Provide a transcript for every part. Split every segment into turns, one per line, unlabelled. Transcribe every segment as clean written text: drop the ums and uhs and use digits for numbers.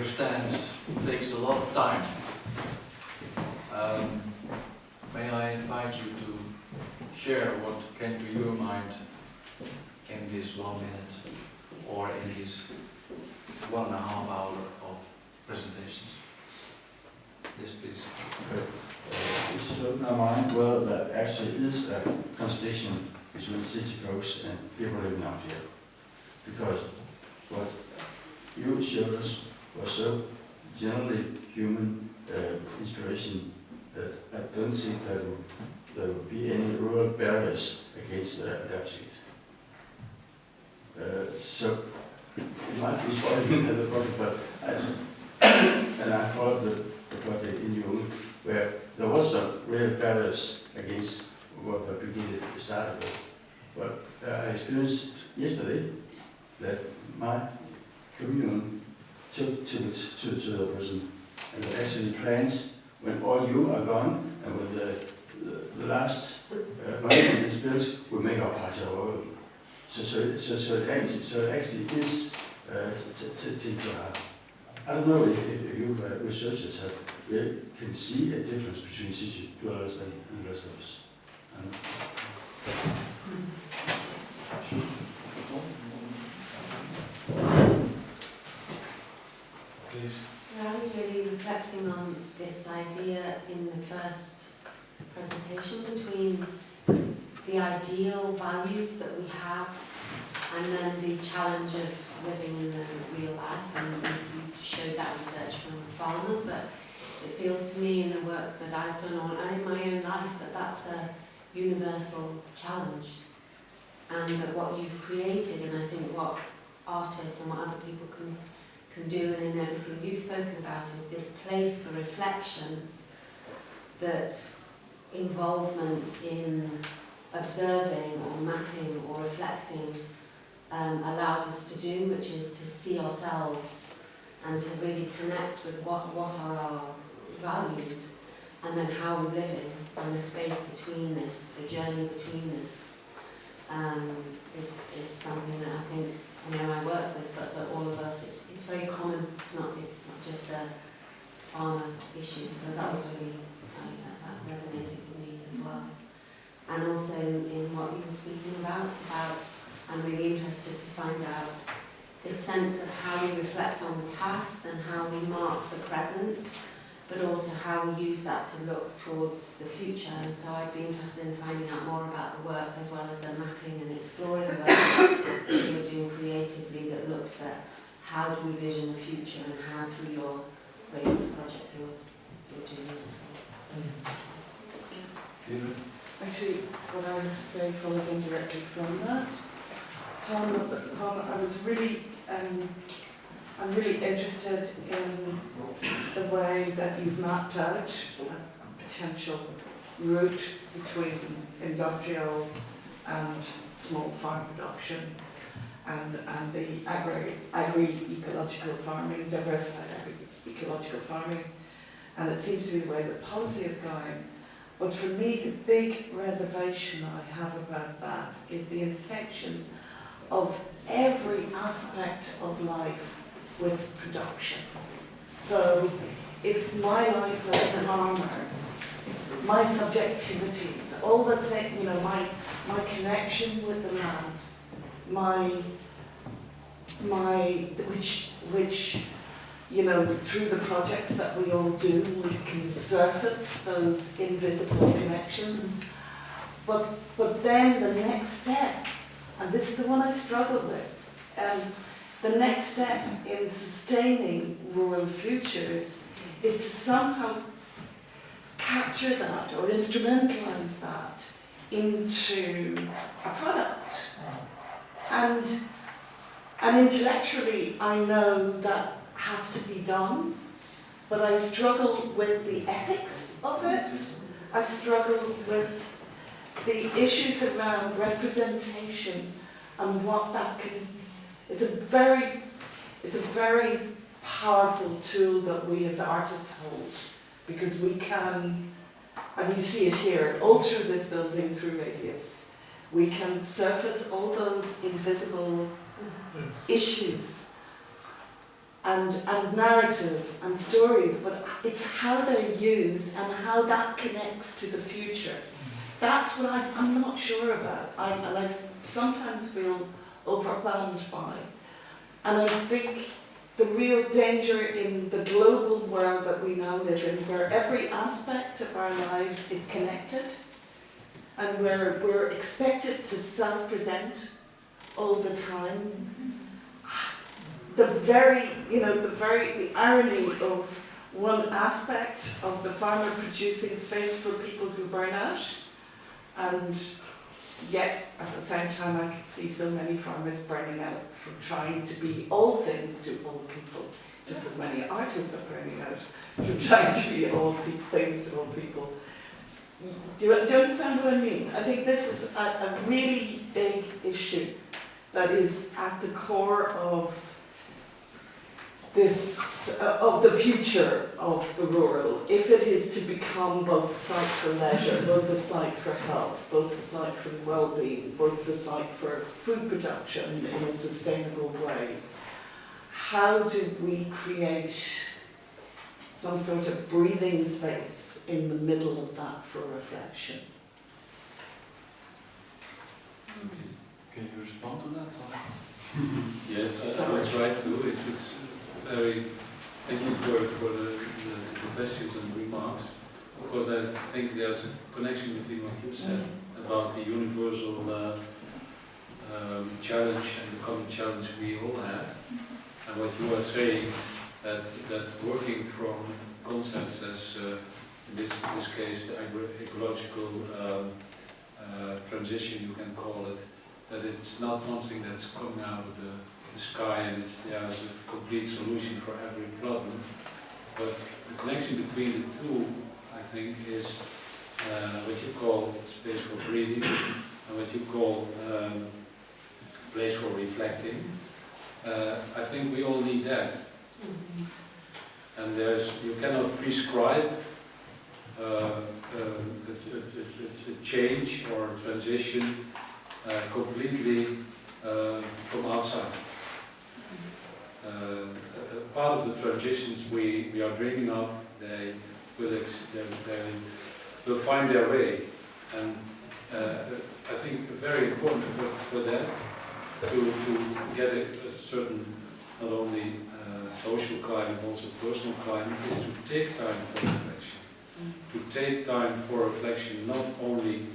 Stands takes a lot of time. May I invite you to share what came to your mind in this 1 minute or in this 1.5 hour of presentations? Yes, please.
It slipped my mind, well, that actually is a consultation between city folks and people living out here. Because what you showed us was so generally human inspiration that I don't think that there would be any real barriers against adapting it. So it might be spoiling the project, but I followed the project in Jung, where there was some real barriers against what the beginning started with. But I experienced yesterday that my commune took to the person and actually planned when all you are gone and when the last moment experience will make our party our own. So it actually is taken to heart. I don't know if you researchers have really can see a difference between city dwellers and the rest of us.
Please.
Yeah, I was really reflecting on this idea in the first presentation between the ideal values that we have and then the challenge of living in the real life. And you showed that research from farmers, but it feels to me in the work that I've done and in my own life that that's a universal challenge. And that what you've created, and I think what artists and what other people can do, and in everything you've spoken about, is this place for reflection that involvement in observing or mapping or reflecting allows us to do, which is to see ourselves and to really connect with what are our values and then how we're living, and the space between this, the journey between this, is something that I think I work with, but that all of us, it's very common. It's not just a farmer issue. So that was really that resonated with me as well. And also in what you were speaking about, I'm really interested to find out this sense of how we reflect on the past and how we mark the present, but also how we use that to look towards the future. And so I'd be interested in finding out more about the work as well as the mapping and exploring work that you're doing creatively that looks at how do we vision the future and how through your Radiance project you're doing that.
Actually, what I would say follows indirectly from that. Tom, I was really I'm really interested in the way that you've mapped out a potential route between industrial and small farm production and the agri-ecological farming, diversified agri-ecological farming. And it seems to be the way that policy is going. But for me, the big reservation I have about that is the infection of every aspect of life with production. So if my life as a farmer, my subjectivities, all the things, my connection with the land, which through the projects that we all do, we can surface those invisible connections. But then the next step, and this is the one I struggle with, the next step in sustaining rural futures is to somehow capture that or instrumentalize that into a product. And intellectually, I know that has to be done, but I struggle with the ethics of it. I struggle with the issues around representation and what that can. It's a very powerful tool that we as artists hold, because we can, and you see it here, all through this building, through Radius, we can surface all those invisible issues and narratives and stories, but it's how they're used and how that connects to the future. That's what I'm not sure about, and I sometimes feel overwhelmed by. And I think the real danger in the global world that we now live in, where every aspect of our lives is connected, and where we're expected to self-present all the time, the irony of one aspect of the farmer producing space for people who burn out, and yet at the same time I can see so many farmers burning out from trying to be all things to all people, just as many artists are burning out from trying to be all things to all people. Do you understand what I mean? I think this is a really big issue that is at the core of this, of the future of the rural, if it is to become both a site for leisure, both a site for health, both a site for well-being, both a site for food production in a sustainable way. How do we create some sort of breathing space in the middle of that for reflection?
Can you respond to that?
Yes, I will try to. It is very, thank you for the questions and remarks, because I think there's a connection between what you said about the universal challenge and the common challenge we all have, and what you are saying, that working from concepts as, in this case, the ecological transition, you can call it, that it's not something that's coming out of the sky and there's a complete solution for every problem. But the connection between the two, I think, is what you call space for breathing and what you call place for reflecting. I think we all need that. And you cannot prescribe a change or a transition completely from outside. Part of the transitions we are dreaming of, they will find their way, and I think very important for that to get a certain, not only social climate, also personal climate, is to take time for reflection. To take time for reflection, not only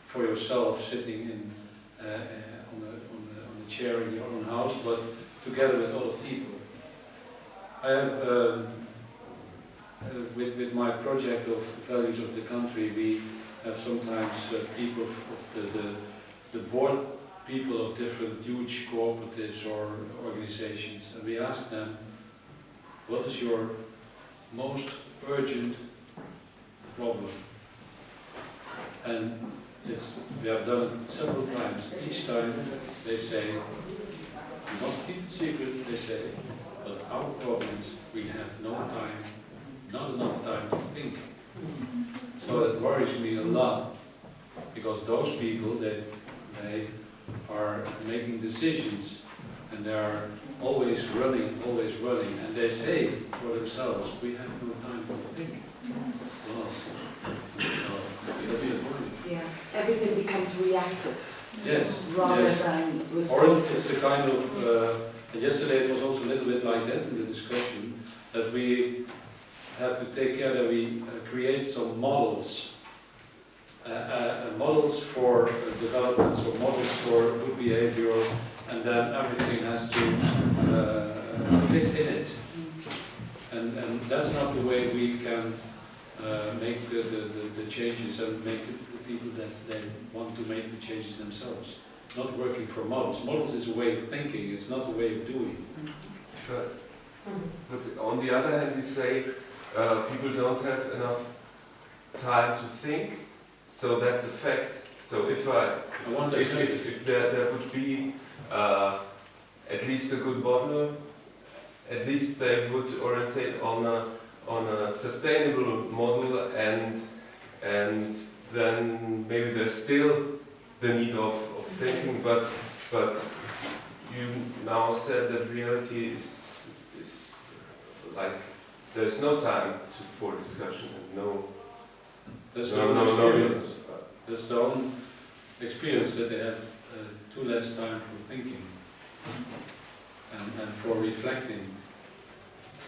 for yourself sitting in on a chair in your own house, but together with other people. I have, with my project of Values of the Country, we have sometimes people of the board people of different huge cooperatives or organizations, and we ask them, what is your most urgent problem? And we have done it several times. Each time they say, you must keep it secret, they say, but our problem is we have no time, not enough time to think. So it worries me a lot, because those people, they are making decisions and they are always running, and they say for themselves, we have no time to think. Well, so that's the point.
Yeah, everything becomes reactive.
Yes.
Rather
yes.
than
Or
responsive.
it's a kind of, yesterday it was also a little bit like that in the discussion, that we have to take care that we create some models, models for developments or models for good behavior, and then everything has to fit in it. And that's not the way we can make the changes and make the people that they want to make the changes themselves. Not working for models. Models is a way of thinking, it's not a way of doing.
Sure. But on the other hand, we say people don't have enough time to think, so that's a fact. So if there would be at least a good model, at least they would orientate on a sustainable model, and then maybe there's still the need of thinking, but you now said that reality is like there's no time for discussion and no.
That's
No,
their own
no, no.
experience. That's their own experience that they have too less time for thinking and for reflecting.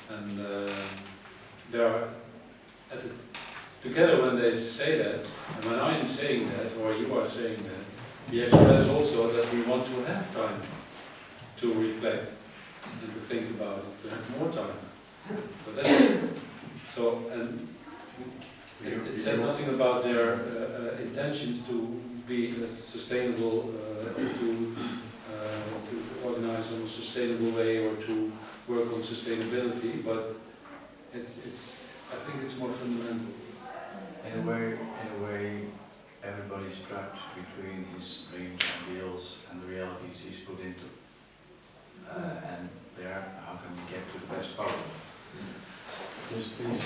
And they are together when they say that, and when I am saying that, or you are saying that, we express also that we want to have time to reflect and to think about it, to have more time. So and it said nothing about their intentions to be sustainable, to organize in a sustainable way or to work on sustainability, but it's I think it's more fundamental.
In a way, everybody's trapped between his dreams and ideals and the realities he's put into. And there, how can we get to the best part of it? Yes, please.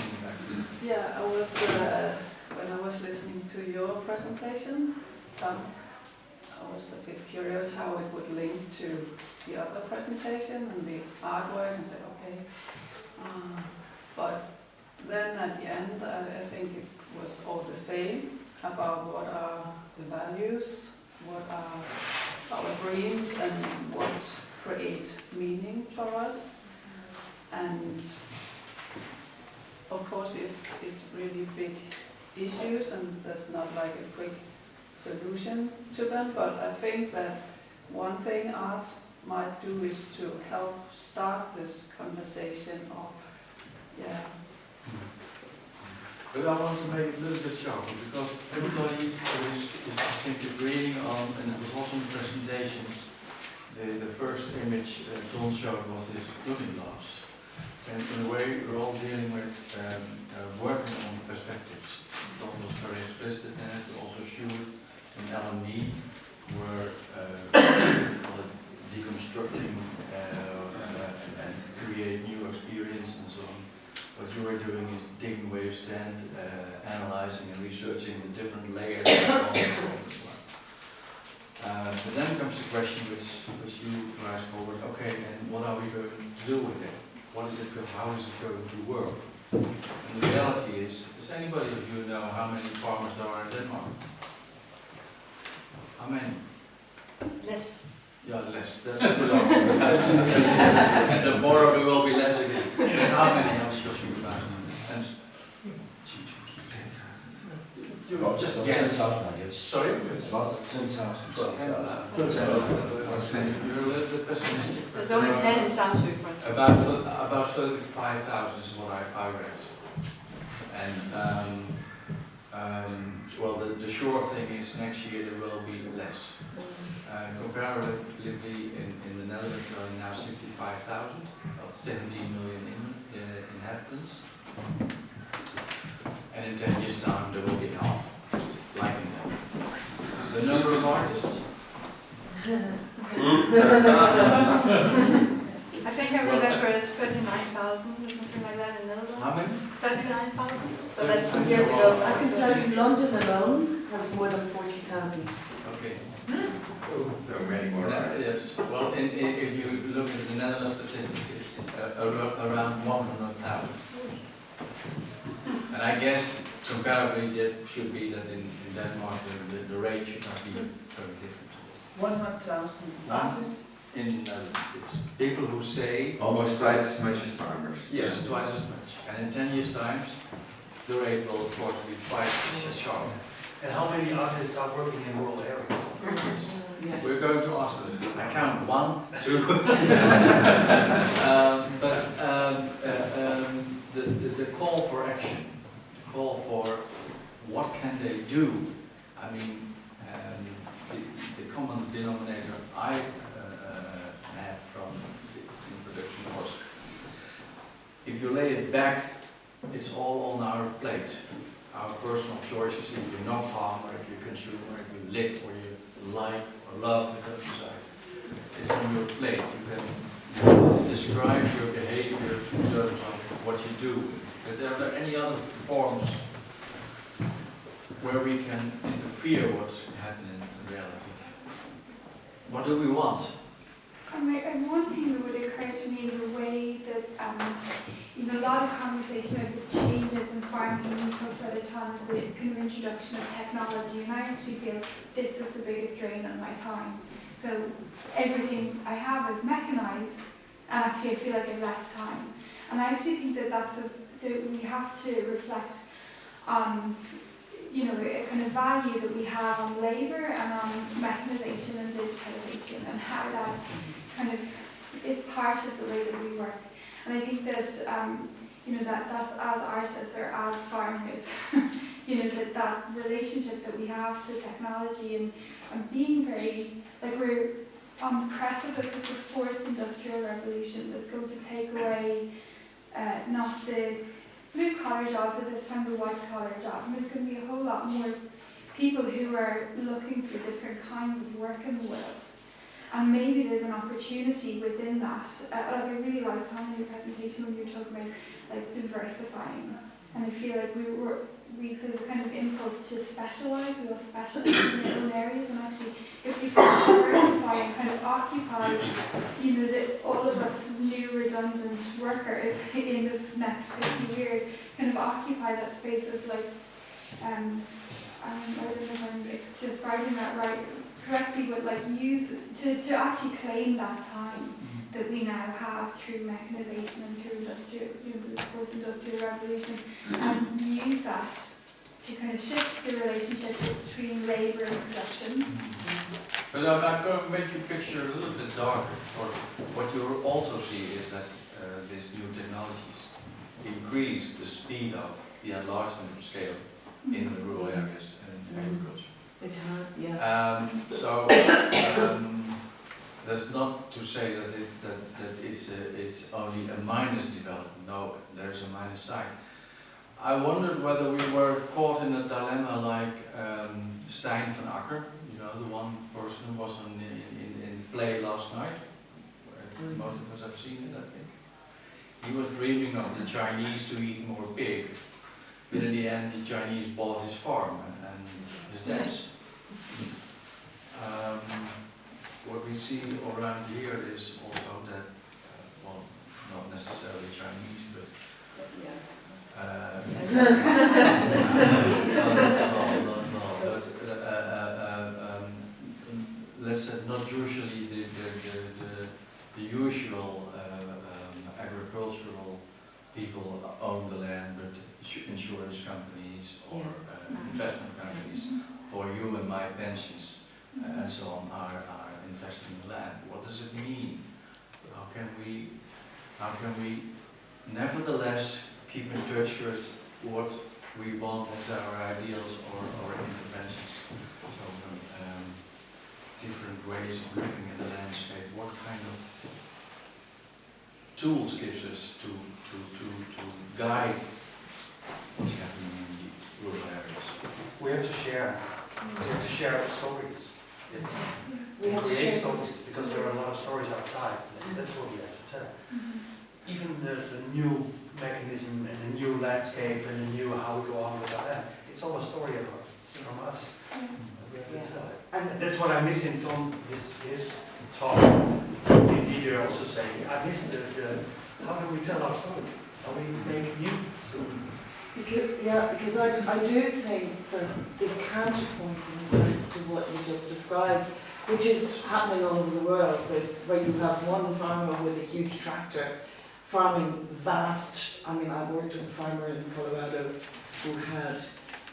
Yeah, when I was listening to your presentation, Tom, I was a bit curious how it would link to the other presentation and the artwork, and said, okay. But then at the end, I think it was all the same about what are the values, what are our dreams, and what create meaning for us. And of course, it's really big issues, and there's not like a quick solution to them. But I think that one thing art might do is to help start this conversation of, yeah.
But I want to make it a little bit sharper, because everybody is I think, agreeing on, and it was also in the presentations, the first image Don showed was this looking glass. And in a way, we're all dealing with working on perspectives. Don was very explicit in it, but also Stuart and LME were deconstructing and create new experience and so on. What you are doing is digging where you stand, analyzing and researching the different layers of the problem as well. But then comes the question which you guys forward, okay, and what are we going to do with it? How is it going to work? And the reality is, does anybody of you know how many farmers there are in Denmark? How many?
Less.
Yeah, less. That's not too long. And the more there will be less again. And how many else should you about? And just guess. Sorry?
It's about 10,000.
You're a little bit pessimistic.
There's only 10 in Samsø, for instance.
About 35,000 is what I read. And well, the sure thing is next year there will be less. Comparatively, in the Netherlands there are now 65,000, about 17 million inhabitants. And in 10 years' time there will be half, like in that. The number of artists?
I think I remember it's 39,000 or something like that in the Netherlands.
How many?
39,000. So that's some years ago.
I can tell you London alone has more than 40,000.
Okay.
So many more.
Yes. Well, if you look at the Netherlands statistics, it's around 100,000. And I guess comparably that should be that in Denmark the rate should not be very different.
100,000 artists.
In the Netherlands, yes. People who say
Almost twice as much as farmers.
yes, twice as much. And in 10 years' time, the rate will of course be twice as sharp.
And how many artists are working in rural areas?
Yeah.
We're going to ask them. I count 1, 2. The call for action, the call for what can they do? I mean, the common denominator I had from the introduction was, if you lay it back, it's all on our plate. Our personal choices, if you're not farmer, if you're consumer, if you live or you like or love the countryside, it's on your plate. You can describe your behavior in terms of what you do. But are there any other forms where we can interfere what's happening in reality? What do we want?
And one thing that would occur to me in the way that, a lot of conversation about the changes in farming, and you talked about it, Tom, is the kind of introduction of technology, and I actually feel this is the biggest drain on my time. So everything I have is mechanised, and actually I feel like I have less time. And I actually think that we have to reflect on, a kind of value that we have on labour and on mechanisation and digitalisation, and how that kind of is part of the way that we work. And I think that, that as artists or as farmers, that relationship that we have to technology and being very, like we're on the precipice of the fourth industrial revolution that's going to take away not the blue collar jobs, but this time the white collar job. And there's going to be a whole lot more people who are looking for different kinds of work in the world. And maybe there's an opportunity within that. I really liked on your presentation when you were talking about like diversifying. And I feel like there's a kind of impulse to specialise. We all specialise in our own areas, and actually, if we can diversify and kind of occupy, all of us new redundant workers in the next 50 years, kind of occupy that space of like, I don't know if I'm describing that right correctly, but like use to actually claim that time that we now have through mechanisation and through industrial, the fourth industrial revolution, and use that to kind of shift the relationship between labour and production.
But I'm going to make you picture a little bit darker. Or what you also see is that these new technologies increase the speed of the enlargement of scale in the rural areas and in agriculture.
It's hard, yeah.
That's not to say that it's only a minus development. No, there's a minus side. I wondered whether we were caught in a dilemma like Stijn van Akker, the one person who was in play last night. Most of us have seen it, I think. He was dreaming of the Chinese to eat more pig, but in the end the Chinese bought his farm and his debts. What we see around here is also that, not necessarily Chinese, but let's say not usually the usual agricultural people own the land, but insurance companies or investment companies for you and my pensions and so on are investing in the land. What does it mean? How can we nevertheless keep in touch with what we want as our ideals or interventions? So different ways of looking at the landscape. What kind of tools gives us to guide what's happening in the rural areas?
We have to share. We have to share our stories.
We have to
create
share
stories because there are a lot of stories outside. That's what we have to tell. Even the new mechanism and the new landscape and the new how we go on with that, it's all a story from us. We have to tell it. And that's what I miss in Tom, his talk. Indeed, you're also saying, I miss the how do we tell our story? How we make new stories?
Because I do think that the counterpoint in a sense to what you just described, which is happening all over the world, where you have one farmer with a huge tractor farming vast, I worked with a farmer in Colorado who had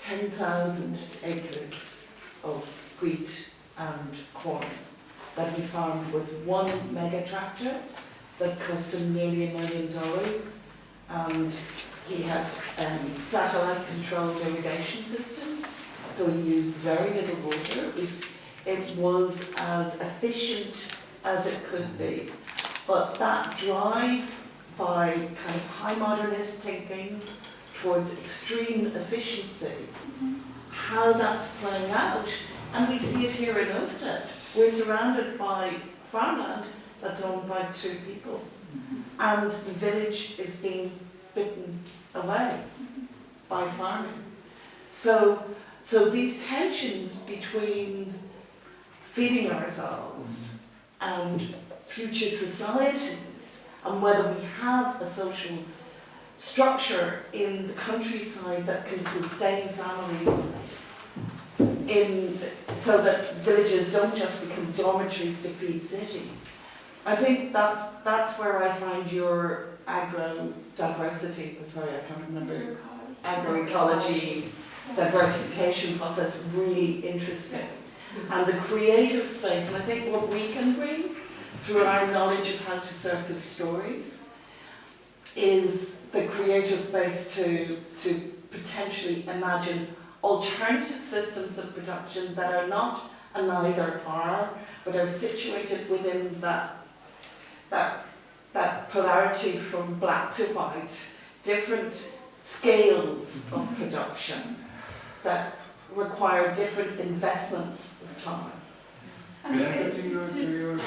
10,000 acres of wheat and corn that he farmed with one mega tractor that cost him nearly $1 million, and he had satellite controlled irrigation systems, so he used very little water. It was as efficient as it could be. But that drive by kind of high modernist thinking towards extreme efficiency, how that's playing out, and we see it here in Ostend. We're surrounded by farmland that's owned by 2 people, and the village is being bitten away by farming. So these tensions between feeding ourselves and future societies and whether we have a social structure in the countryside that can sustain families so that villages don't just become dormitories to feed cities. I think that's where I find your agro-diversity, sorry, I can't remember, agroecology diversification process really interesting. And the creative space, and I think what we can bring through our knowledge of how to surface stories is the creative space to potentially imagine alternative systems of production that are not an either or, but are situated within that polarity from black to white, different scales of production that require different investments of time.
And
Can I
it-
go to your,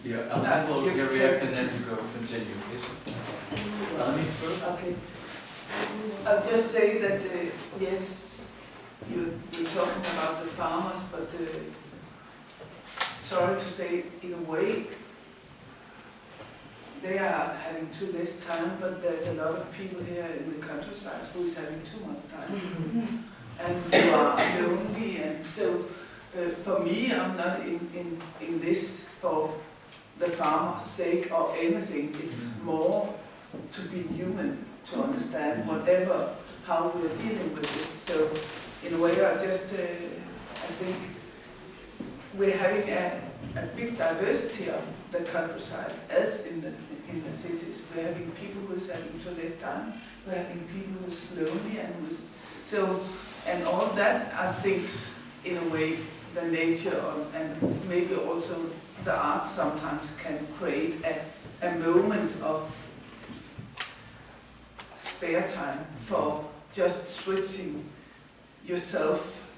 yeah, and I will react and then you go continue, please.
Okay.
I'll just say that, yes, you're talking about the farmers, but sorry to say, in a way, they are having too less time, but there's a lot of people here in the countryside who is having too much time. And who are lonely, and so for me, I'm not in this for the farmer's sake or anything. It's more to be human, to understand whatever, how we're dealing with this. So in a way, I think we're having a big diversity of the countryside as in the cities. We're having people who's having too less time, we're having people who's lonely and and all that, I think, in a way, the nature and maybe also the art sometimes can create a moment of spare time for just switching yourself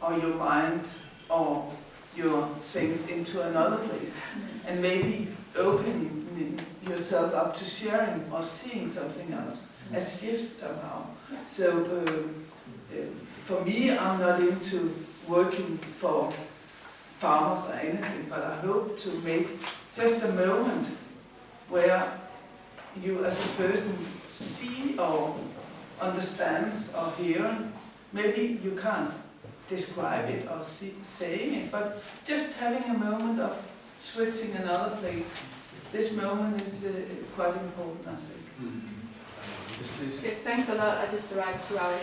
or your mind or your things into another place, and maybe opening yourself up to sharing or seeing something else, a shift somehow. So for me, I'm not into working for farmers or anything, but I hope to make just a moment where you as a person see or understands or hear. Maybe you can't describe it or saying it, but just having a moment of switching another place. This moment is quite important, I think.
Yes, please.
Okay, thanks a lot. I just arrived 2 hours